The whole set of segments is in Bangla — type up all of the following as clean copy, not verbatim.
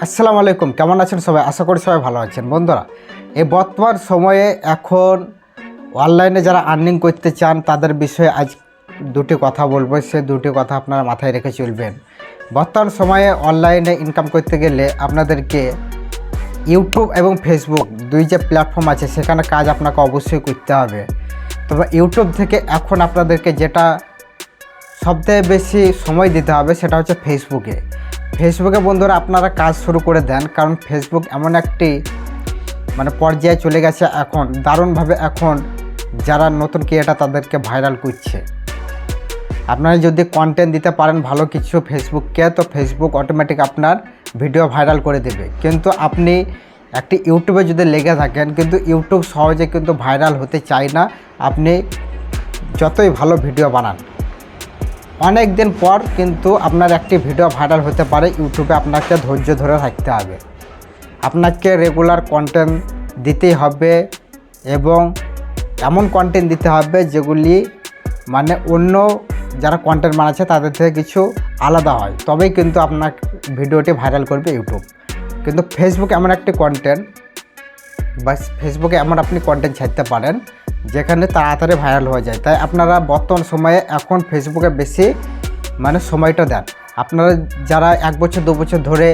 আসসালামু আলাইকুম, কেমন আছেন সবাই? আশা করি সবাই ভালো আছেন। বন্ধুরা, এই বর্তমান সময়ে এখন অনলাইনে যারা আর্নিং করতে চান তাদের বিষয়ে আজ দুটি কথা বলবো। সে দুটি কথা আপনারা মাথায় রেখে চলবেন। বর্তমান সময়ে অনলাইনে ইনকাম করতে গেলে আপনাদেরকে ইউটিউব এবং ফেসবুক দুই যে প্ল্যাটফর্ম আছে সেখানে কাজ আপনাকে অবশ্যই করতে হবে। তবে ইউটিউব থেকে এখন আপনাদেরকে যেটা সবথেকে বেশি সময় দিতে হবে সেটা হচ্ছে ফেসবুকে বন্ধুরা আপনারা কাজ শুরু করে দেন, কারণ ফেসবুক এমন একটি পর্যায়ে চলে গেছে এখন দারুণভাবে। এখন যারা নতুন ক্রিয়েটার তাদেরকে ভাইরাল করছে। আপনারা যদি কন্টেন্ট দিতে পারেন ভালো কিছু ফেসবুককে, তো ফেসবুক অটোমেটিক আপনার ভিডিও ভাইরাল করে দেবে। কিন্তু আপনি একটি ইউটিউবে যদি লেগে থাকেন, কিন্তু ইউটিউব সহজে কিন্তু ভাইরাল হতে চায় না। আপনি যতই ভালো ভিডিও বানান, অনেক দিন পর কিন্তু আপনার একটি ভিডিও ভাইরাল হতে পারে। ইউটিউবে আপনাকে ধৈর্য ধরে থাকতে হবে, আপনাকে রেগুলার কন্টেন্ট দিতেই হবে এবং এমন কন্টেন্ট দিতে হবে যেগুলি অন্য যারা কন্টেন্ট বানাচ্ছে তাদের থেকে কিছু আলাদা হয়, তবেই কিন্তু আপনার ভিডিওটি ভাইরাল করবে ইউটিউব। কিন্তু ফেসবুক এমন একটি কন্টেন্ট ফেসবুকে এমন আপনি কন্টেন্ট ছাড়তে পারেন যেখানে তাড়াতাড়ি ভাইরাল হয়ে যায়। তাই আপনারা বর্তমান সময়ে এখন ফেসবুকে বেশি সময়টা দেন। আপনারা যারা 1 বছর 2 বছর ধরে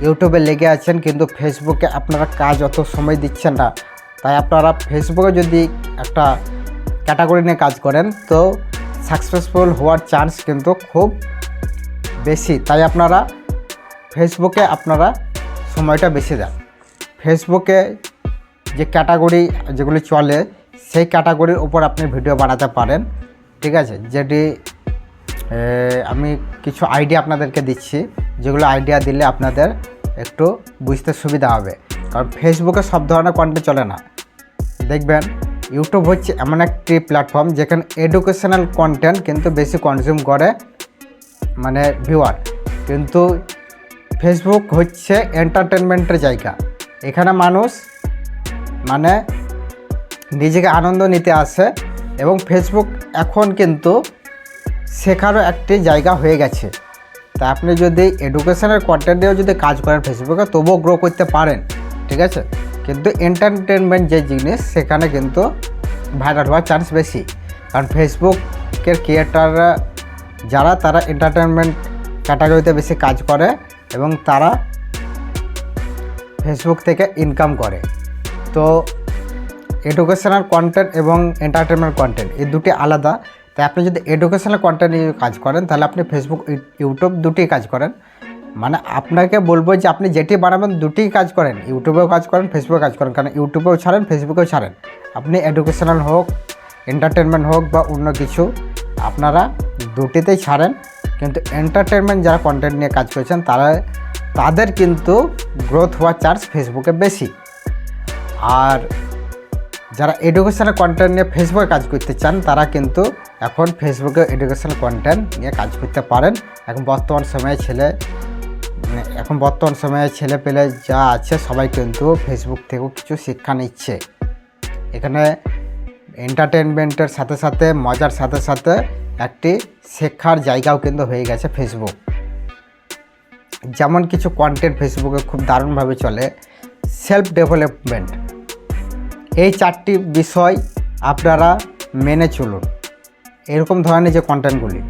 ইউটিউবে লেগে আছেন কিন্তু ফেসবুকে আপনারা কাজ অত সময় দিচ্ছেন না, তাই আপনারা ফেসবুকে যদি একটা ক্যাটাগরি নিয়ে কাজ করেন তো সাকসেসফুল হওয়ার চান্স কিন্তু খুব বেশি। তাই আপনারা ফেসবুকে আপনারা সময়টা বেশি দেন। ফেসবুকে যে ক্যাটাগরি যেগুলি চলে সেই ক্যাটাগরির উপর আপনি ভিডিও বানাতে পারেন, ঠিক আছে? যেটি আমি কিছু আইডিয়া আপনাদেরকে দিচ্ছি, যেগুলো আইডিয়া দিলে আপনাদের একটু বুঝতে সুবিধা হবে। কারণ ফেসবুকে সব ধরনের কন্টেন্ট চলে না। দেখবেন ইউটিউব হচ্ছে এমন একটি প্ল্যাটফর্ম যেখানে এডুকেশনাল কন্টেন্ট কিন্তু বেশি কনজিউম করে ভিউয়ার, কিন্তু ফেসবুক হচ্ছে এন্টারটেনমেন্টের জায়গা। এখানে মানুষ নিজেকে আনন্দ নিতে আসে এবং ফেসবুক এখন কিন্তু শেখারও একটি জায়গা হয়ে গেছে। তা আপনি যদি এডুকেশনের কন্টেন্টেও যদি কাজ করেন ফেসবুকে তবুও গ্রো করতে পারেন, ঠিক আছে? কিন্তু এন্টারটেনমেন্ট যে জিনিস সেখানে কিন্তু ভাইরাল হওয়ার চান্স বেশি। কারণ ফেসবুকের ক্রিয়েটাররা যারা তারা এন্টারটেনমেন্ট ক্যাটাগরিতে বেশি কাজ করে এবং তারা ফেসবুক থেকে ইনকাম করে। তো এডুকেশনাল কন্টেন্ট এবং এন্টারটেনমেন্ট কন্টেন্ট এই দুটি আলাদা। তাই আপনি যদি এডুকেশনাল কন্টেন্ট নিয়ে কাজ করেন তাহলে আপনি ফেসবুক ইউটিউব দুটিই কাজ করেন। আপনাকে বলবো যে আপনি যেটি বানাবেন দুটিই কাজ করেন, ইউটিউবেও কাজ করেন ফেসবুকে কাজ করেন। কারণ ইউটিউবেও ছাড়েন ফেসবুকেও ছাড়েন, আপনি এডুকেশনাল হোক এন্টারটেনমেন্ট হোক বা অন্য কিছু আপনারা দুটিতেই ছাড়েন। কিন্তু এন্টারটেনমেন্ট যারা কন্টেন্ট নিয়ে কাজ করছেন তাদের কিন্তু গ্রোথ হওয়ার চান্স ফেসবুকে বেশি। আর যারা এডুকেশনাল কন্টেন্ট নিয়ে ফেসবুকে কাজ করতে চান তারা কিন্তু এখন ফেসবুকে এডুকেশনাল কন্টেন্ট নিয়ে কাজ করতে পারেন। এখন বর্তমান সময়ে ছেলে পেলে যা আছে সবাই কিন্তু ফেসবুক থেকেও কিছু শিক্ষা নিচ্ছে। এখানে এন্টারটেনমেন্টের সাথে সাথে মজার সাথে সাথে একটি শেখার জায়গাও কিন্তু হয়ে গেছে ফেসবুক। যেমন কিছু কন্টেন্ট ফেসবুকে খুব দারুণভাবে চলে। সেলফ ডেভেলপমেন্ট, এই 4টি বিষয় আপনারা মেনে চলুন। এরকম ধরনের যে কন্টেন্টগুলি,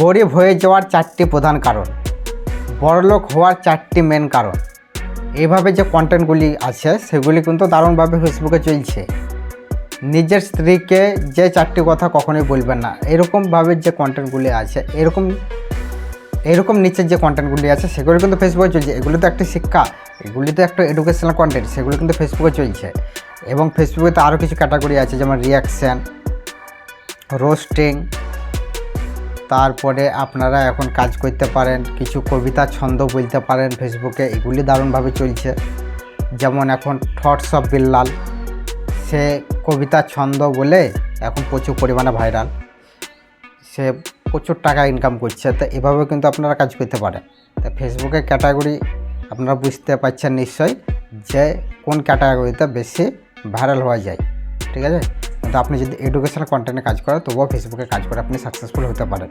গরিব হয়ে যাওয়ার 4টি প্রধান কারণ, বড়লোক হওয়ার 4টি মেন কারণ, এইভাবে যে কন্টেন্টগুলি আছে সেগুলি কিন্তু দারুণভাবে ফেসবুকে চলছে। নিজের স্ত্রীকে যে 4টি কথা কখনোই বলবেন না, এরকমভাবে যে কন্টেন্টগুলি আছে এরকম নিচের যে কন্টেন্টগুলি আছে সেগুলো কিন্তু ফেসবুকে চলছে। এগুলি তো একটি শিক্ষা, এগুলি তো একটা এডুকেশনাল কন্টেন্ট, সেগুলো কিন্তু ফেসবুকে চলছে। এবং ফেসবুকে তো আরও কিছু ক্যাটাগরি আছে যেমন রিয়াকশান, রোস্টিং, তারপরে আপনারা এখন কাজ করতে পারেন কিছু কবিতা ছন্দ বলতে পারেন ফেসবুকে, এগুলি দারুণভাবে চলছে। যেমন এখন থটস অফ বিল্লাল, সে কবিতা ছন্দ বলে এখন প্রচুর পরিমাণে ভাইরাল, সে প্রচুর টাকা ইনকাম করছে। তো এভাবেও কিন্তু আপনারা কাজ করতে পারেন। তো ফেসবুকের ক্যাটাগরি আপনারা বুঝতে পারছেন নিশ্চয়ই যে কোন ক্যাটাগরিতে বেশি ভাইরাল হওয়া যায়, ঠিক আছে? কিন্তু আপনি যদি এডুকেশনাল কন্টেন্টে কাজ করেন তবুও ফেসবুকে কাজ করে আপনি সাকসেসফুল হতে পারেন।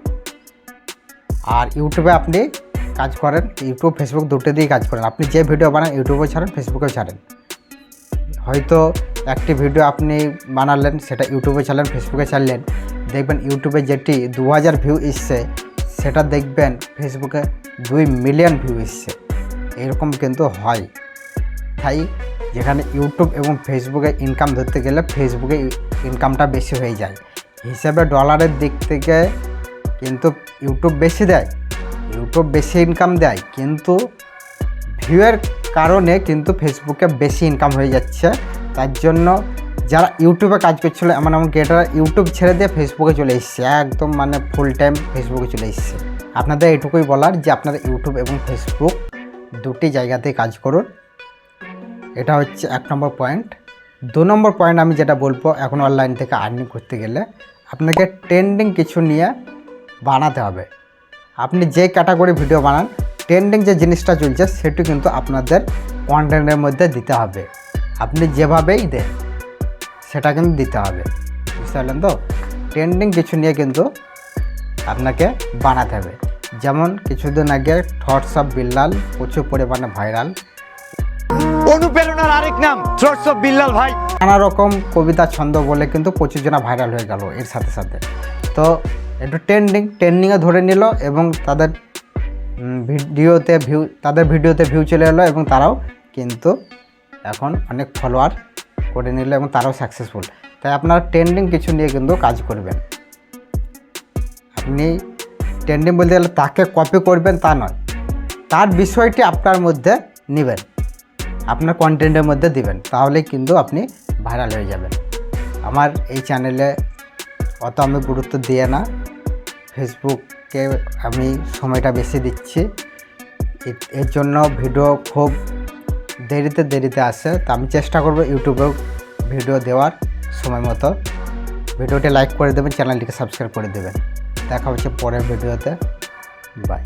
আর ইউটিউবে আপনি কাজ করেন, ইউটিউব ফেসবুক দুটো দিয়েই কাজ করেন। আপনি যে ভিডিও বানান ইউটিউবেও ছাড়েন, ফেসবুকেও ছাড়েন। হয়তো একটি ভিডিও আপনি বানালেন, সেটা ইউটিউবে ছাড়লেন, ফেসবুকে ছাড়লেন, দেখবেন ইউটিউবে যেটি 2000 ভিউ এসছে সেটা দেখবেন ফেসবুকে 2 মিলিয়ন ভিউ এসছে। এরকম কিন্তু হয়। তাই যেখানে ইউটিউব এবং ফেসবুকে ইনকাম ধরতে গেলে ফেসবুকে ইনকামটা বেশি হয়ে যায়। হিসাবে ডলারের দিক থেকে কিন্তু ইউটিউব বেশি দেয়, ইউটিউব বেশি ইনকাম দেয়, কিন্তু ভিউয়ের কারণে কিন্তু ফেসবুকে বেশি ইনকাম হয়ে যাচ্ছে। তার জন্য যারা ইউটিউবে কাজ করছিল এমনকি এটা ইউটিউব ছেড়ে দিয়ে ফেসবুকে চলে এসছে, একদম মানে ফুল টাইম ফেসবুকে চলে এসছে। আপনাদের এটুকুই বলার যে আপনারা ইউটিউব এবং ফেসবুক দুটি জায়গাতেই কাজ করুন। এটা হচ্ছে 1 নম্বর পয়েন্ট। 2 নম্বর পয়েন্ট আমি যেটা বলবো, এখন অনলাইন থেকে আর্নিং করতে গেলে আপনাকে ট্রেন্ডিং কিছু নিয়ে বানাতে হবে। আপনি যে ক্যাটাগরি ভিডিও বানান, ট্রেন্ডিং যে জিনিসটা চলছে সেটি কিন্তু আপনাদের কন্টেন্টের মধ্যে দিতে হবে। আপনি যেভাবেই দেন সেটা কিন্তু দিতে হবে, বুঝতে পারলেন তো? ট্রেন্ডিং কিছু নিয়ে কিন্তু আপনাকে বানাতে হবে। যেমন কিছুদিন আগে থটস অফ বিল্লাল প্রচুর পরিমাণে ভাইরাল, অনুপ্রেরণার আরেক নাম থটস অফ বিল্লাল ভাই। নানা রকম কবিতা ছন্দ বলে কিন্তু প্রচুর জনা ভাইরাল হয়ে গেল এর সাথে সাথে। তো একটু ট্রেন্ডিংয়ে ধরে নিল এবং তাদের ভিডিওতে ভিউ চলে এলো এবং তারাও কিন্তু এখন অনেক ফলোয়ার করে নিল এবং তারাও সাকসেসফুল। তাই আপনারা ট্রেন্ডিং কিছু নিয়ে কিন্তু কাজ করবেন। আপনি ট্রেন্ডিং বলতে গেলে তাকে কপি করবেন তা নয়, তার বিষয়টি আপনার মধ্যে নেবেন, আপনার কন্টেন্টের মধ্যে দিবেন, তাহলেই কিন্তু আপনি ভাইরাল হয়ে যাবেন। আমার এই চ্যানেলে অত আমি গুরুত্ব দিয়ে না, ফেসবুকে আমি সময়টা বেশি দিচ্ছি, এর জন্য ভিডিও খুব দেরিতে আসে। তো আমি চেষ্টা করব ইউটিউবেও ভিডিও দেওয়ার সময় মতো। ভিডিওটি লাইক করে দেবেন, চ্যানেলটিকে সাবস্ক্রাইব করে দেবেন। দেখা হচ্ছে পরের ভিডিওতে। বাই।